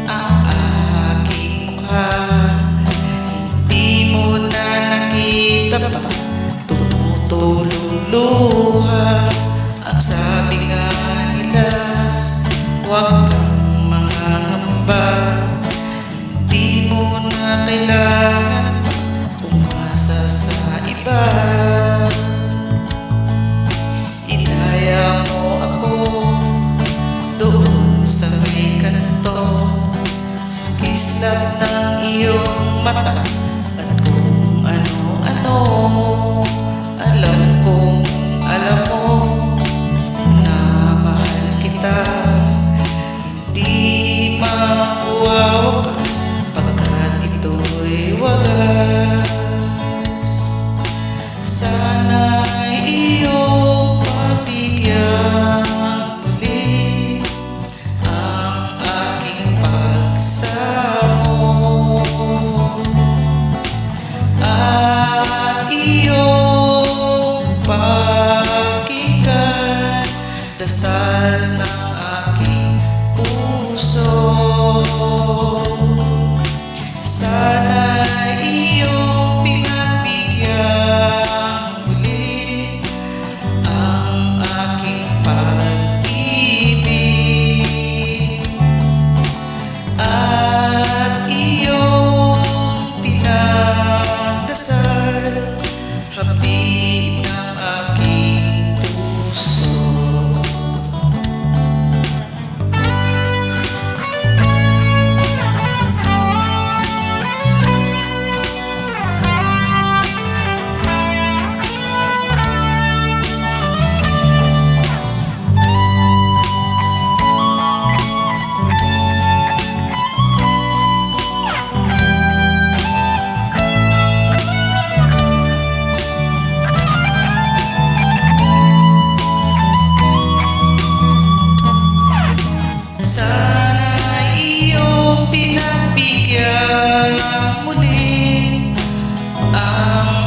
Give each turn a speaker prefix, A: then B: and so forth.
A: ang aking mukha. Hindi mo na nakita pa, tumutulong luha. Ang sabi nga nila, huwag kang mangangamba. Hindi mo na kailangan umasa sa iba. Inaya mo ako doon sa may kanto, sa kislap ng iyong mata at kung ano-ano. Alam kong alam mo na mahal kita, hindi mawawakas pagkat ito'y wagas. Sana'y iyong pagbigyan muli ang aking pagsamo, at iyong pakinggan dasal ng aking puso. Sana'y iyong pinagbigyan muli ang aking pag-ibig, at iyong pinagdasal hapdi ng aking puso. Sana'y iyong pinagbigyan muli ang